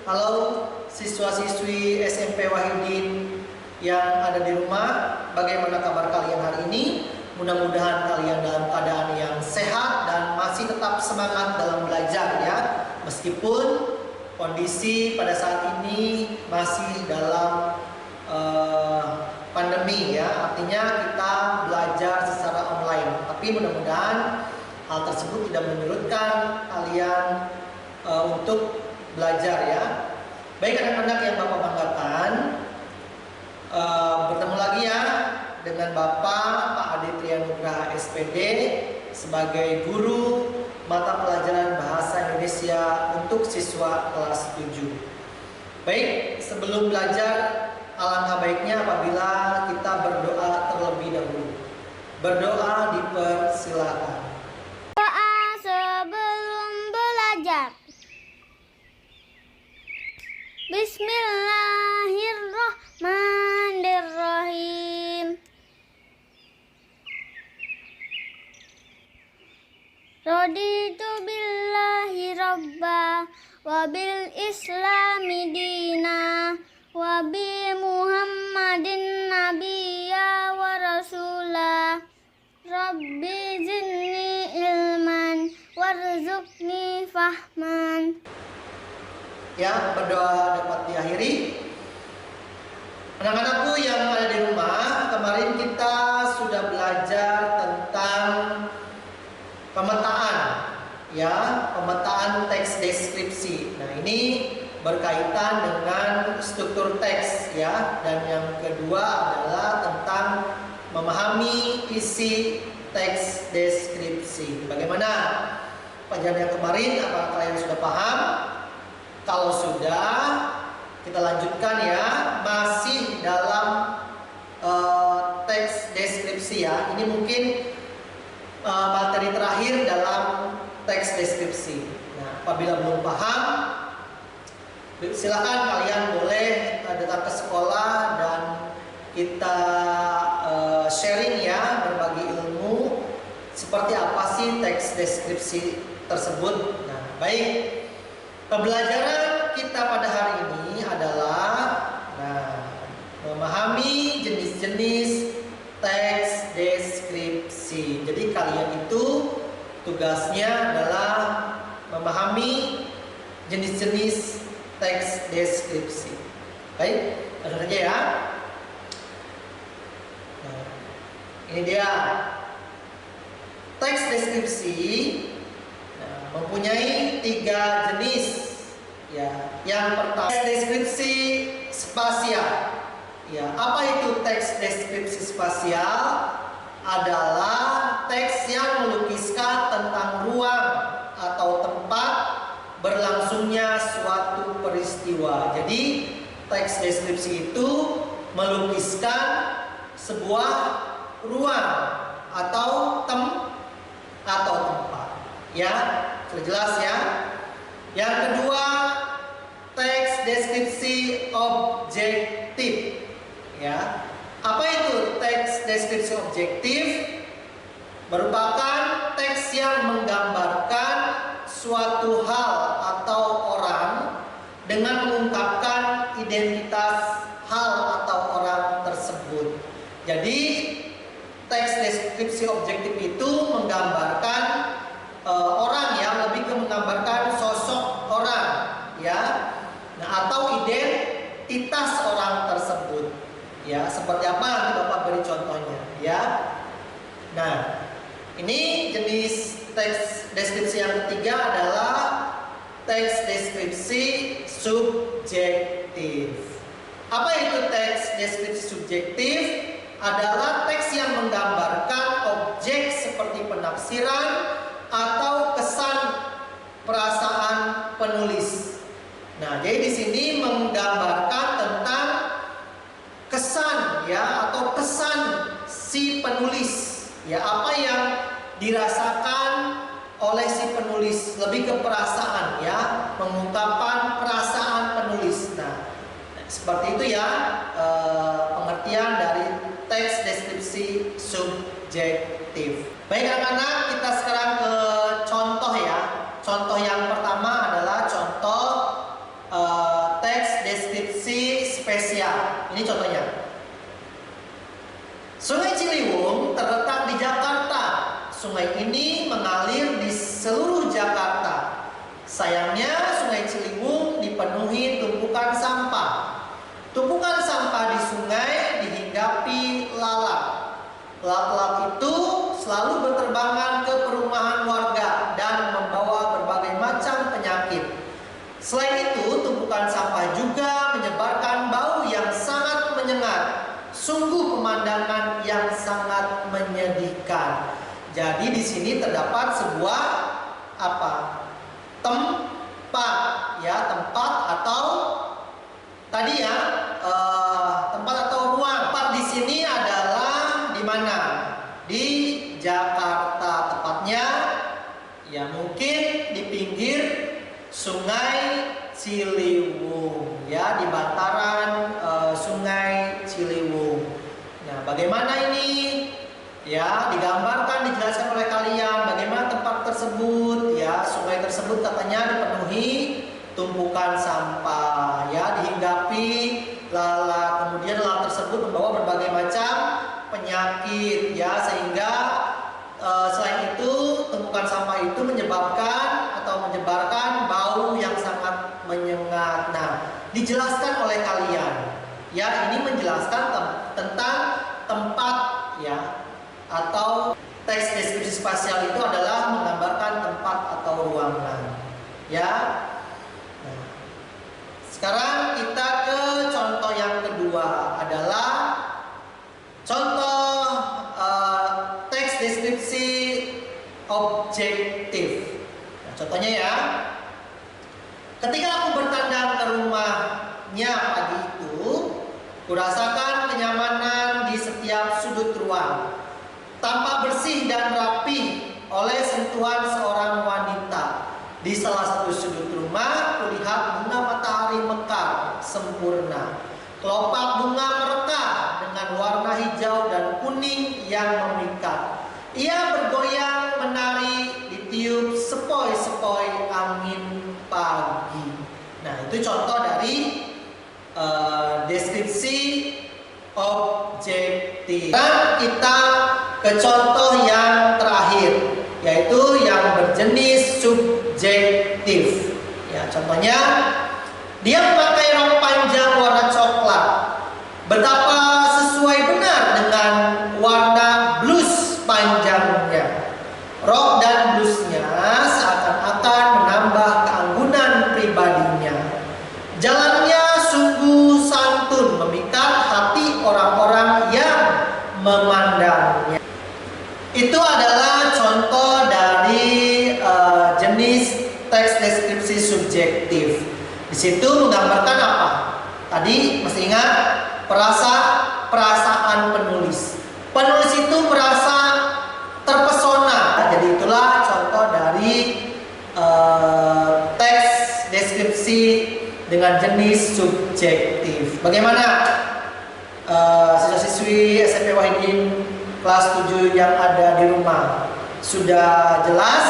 Halo siswa-siswi SMP Wahidin yang ada di rumah. Bagaimana kabar kalian hari ini? Mudah-mudahan kalian dalam keadaan yang sehat dan masih tetap semangat dalam belajar ya. Meskipun kondisi pada saat ini masih dalam pandemi ya. Artinya kita belajar secara online. Tapi mudah-mudahan hal tersebut tidak menyurutkan kalian untuk belajar ya. Baik anak-anak yang Bapak banggakan, bertemu lagi ya dengan Bapak Pak Ade Trianugraha SPD sebagai guru mata pelajaran Bahasa Indonesia untuk siswa kelas 7. Baik, sebelum belajar alangkah baiknya apabila kita berdoa terlebih dahulu. Berdoa dipersilakan. Doa sebelum belajar. Bismillahirrahmanirrahim. Raditu billahi rabba wa bil islami dina wa bi muhammadin nabiyya wa rasulah. Rabbi zidni ilman warzuqni fahman. Ya, berdoa dapat diakhiri. Anak-anakku yang ada di rumah, kemarin kita sudah belajar tentang pemetaan ya, pemetaan teks deskripsi. Nah, ini berkaitan dengan struktur teks ya, dan yang kedua adalah tentang memahami isi teks deskripsi. Bagaimana pelajaran yang kemarin? Apakah kalian sudah paham? Kalau sudah, kita lanjutkan ya, masih dalam teks deskripsi ya. Ini mungkin materi terakhir dalam teks deskripsi. Nah, apabila belum paham, silakan kalian boleh datang ke sekolah dan kita sharing ya, berbagi ilmu seperti apa sih teks deskripsi tersebut. Nah, baik. Pembelajaran kita pada hari ini adalah memahami jenis-jenis teks deskripsi. Jadi kalian itu tugasnya adalah memahami jenis-jenis teks deskripsi. Baik, langsung saja ya. Nah, ini dia teks deskripsi. Mempunyai 3 jenis ya. Yang pertama, teks deskripsi spasial. Ya, apa itu teks deskripsi spasial? Adalah teks yang melukiskan tentang ruang atau tempat berlangsungnya suatu peristiwa. Jadi, teks deskripsi itu melukiskan sebuah ruang atau tempat. Ya, sudah jelas ya. Yang kedua, teks deskripsi objektif. Ya, apa itu teks deskripsi objektif? Merupakan teks yang menggambarkan suatu hal atau orang dengan mengungkapkan identitas hal atau orang tersebut. Jadi, teks deskripsi objektif itu menggambarkan orang yang lebih ke menggambarkan sosok orang ya, nah, atau identitas orang tersebut ya. Seperti apa nanti Bapak beri contohnya ya. Nah, ini jenis teks deskripsi yang ketiga adalah teks deskripsi subjektif. Apa itu teks deskripsi subjektif? Adalah teks yang menggambarkan objek seperti penafsiran atau kesan perasaan penulis. Nah, jadi di sini menggambarkan tentang kesan ya, atau kesan si penulis ya, apa yang dirasakan oleh si penulis, lebih ke perasaan ya, mengungkapkan perasaan penulis. Nah, seperti itu ya pengertian dari teks deskripsi subjektif. Baik anak-anak, kita sekarang ke contoh ya. Contoh yang pertama adalah contoh ini contohnya. Sungai Ciliwung terletak di Jakarta. Sungai ini mengalir di seluruh Jakarta. Sayangnya Sungai Ciliwung dipenuhi tumpukan sampah. Tumpukan sampah di sungai dihinggapi lalat. Lalat itu selalu berterbangan ke perumahan warga dan membawa berbagai macam penyakit. Selain itu, tumpukan sampah juga menyebarkan bau yang sangat menyengat. Sungguh pemandangan yang sangat menyedihkan. Jadi di sini terdapat sebuah tempat, ya, tempat atau tadi ya tempat atau ruang. Tempat di sini adalah di mana? Di Jakarta, tepatnya ya mungkin di pinggir Sungai Ciliwung, ya, di bantaran Sungai Ciliwung. Nah, bagaimana ini? Ya, digambarkan, dijelaskan oleh kalian bagaimana tempat tersebut, ya. Sungai tersebut katanya dipenuhi tumpukan sampah, ya, dihinggapi lalat. Kemudian lalat tersebut membawa berbagai macam penyakit, ya, sehingga selain itu tumpukan sampah itu menyebabkan atau menyebarkan bau yang sangat menyengat. Nah, dijelaskan oleh kalian, ya, ini menjelaskan tentang tempat, ya, atau teks deskripsi spasial itu adalah menggambarkan tempat atau ruangan, ya. Nah, sekarang kita ke contoh yang kedua, adalah contoh teks deskripsi objektif. Nah, contohnya ya, ketika aku bertandang ke rumahnya pagi itu, kurasakan kenyamanan di setiap sudut ruang. Tampak bersih dan rapi oleh sentuhan seorang wanita. Di salah satu sudut rumah, kulihat bunga matahari mekar sempurna. Kelopak bunga merekah dengan warna hijau dan kuning yang memikat. Ia bergoyang menari ditiup sepoi-sepoi angin pagi. Nah, itu contoh dari deskripsi objektif. Dan kita ke contoh yang terakhir, yaitu yang berjenis subjektif. Ya, contohnya, dia memakai rok panjang warna coklat. Betapa sesuai benar dengan warna blus panjangnya. Rok dan blusnya seakan-akan menambah keanggunan pribadinya. Jalannya sungguh santun, memikat hati orang-orang yang memandangnya. Itu adalah contoh dari jenis teks deskripsi subjektif. Di situ menggambarkan apa? Tadi masih ingat perasaan penulis. Penulis itu merasa terpesona. Jadi itulah contoh dari teks deskripsi dengan jenis subjektif. Bagaimana siswa-siswi SMP Wahidin kelas 7 yang ada di rumah? Sudah jelas?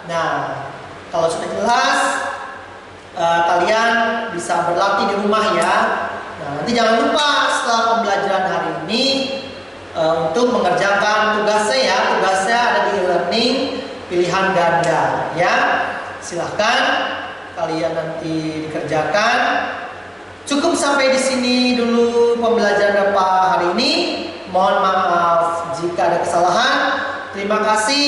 Nah, kalau sudah jelas, kalian bisa berlatih di rumah ya. Nah, nanti jangan lupa setelah pembelajaran hari ini untuk mengerjakan tugasnya ya. Tugasnya ada di e-learning pilihan ganda ya. Silahkan kalian nanti dikerjakan. Cukup sampai di sini dulu pembelajaran Bapak hari ini. Mohon maaf jika ada kesalahan. Terima kasih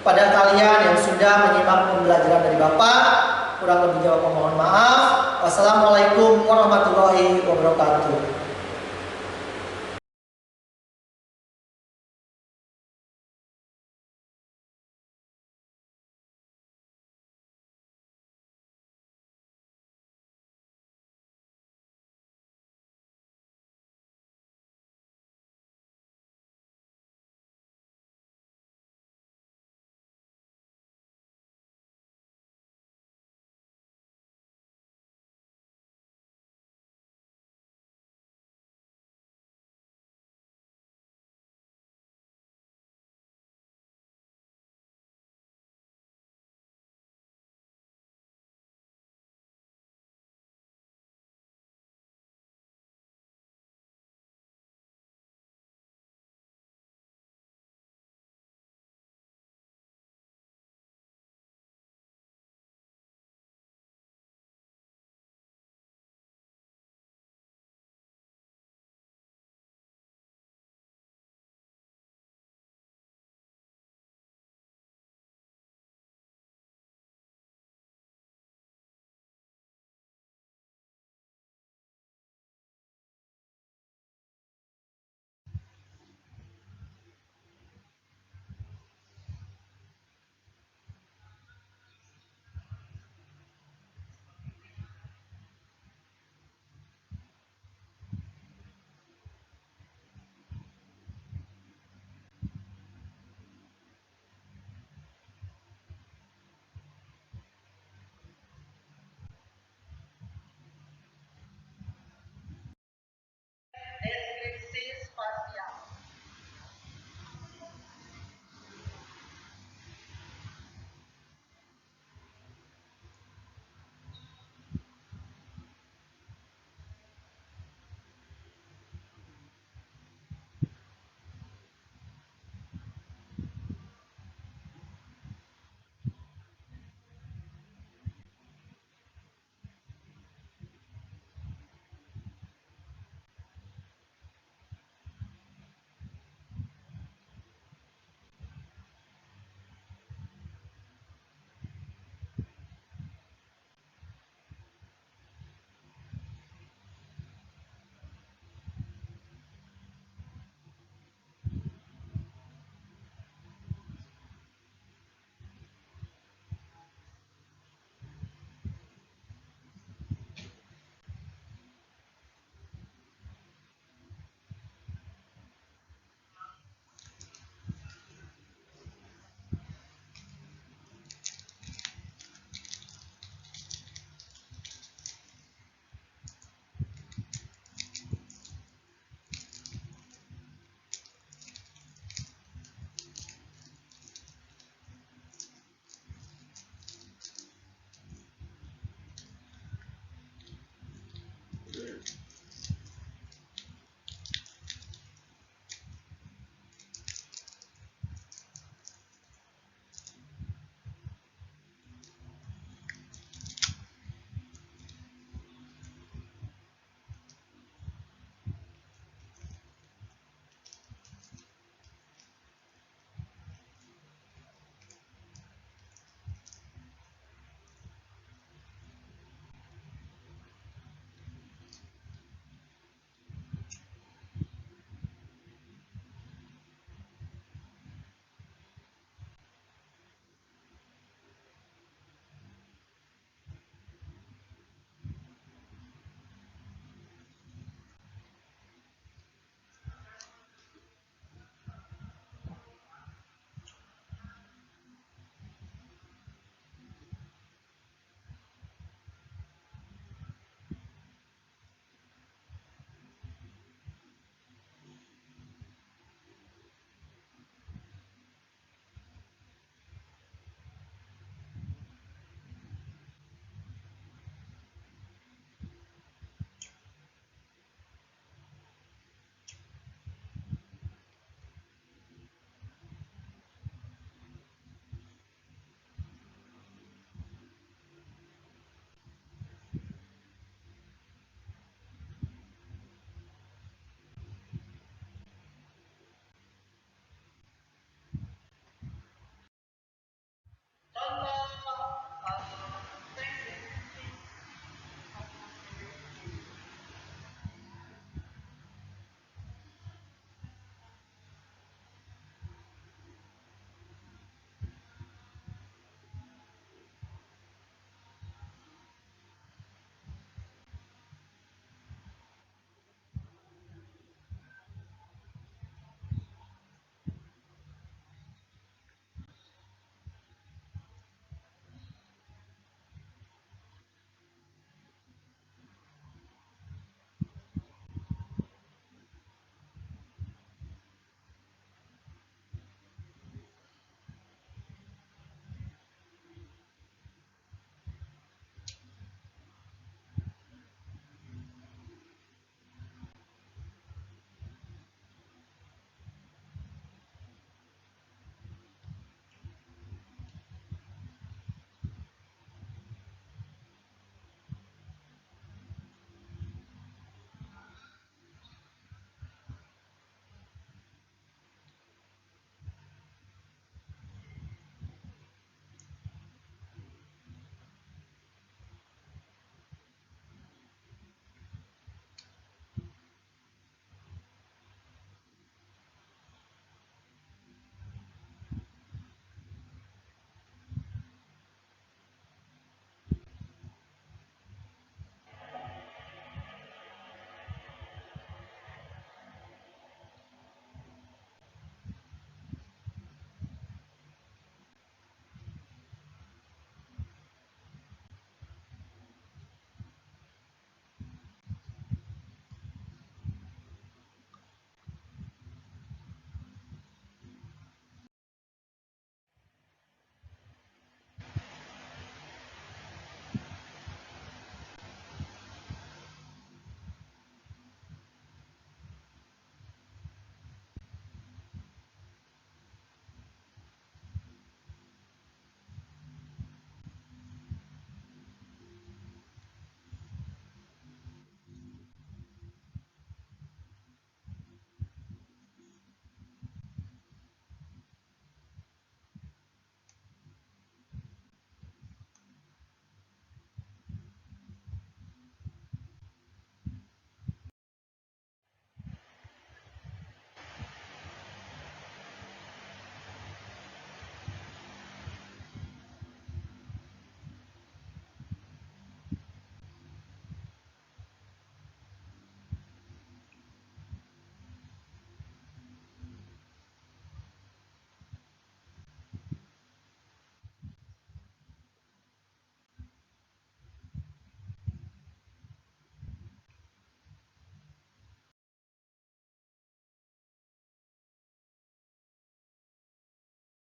pada kalian yang sudah menyimak pembelajaran dari Bapak. Kurang lebihnya Bapak mohon maaf. Wassalamualaikum warahmatullahi wabarakatuh.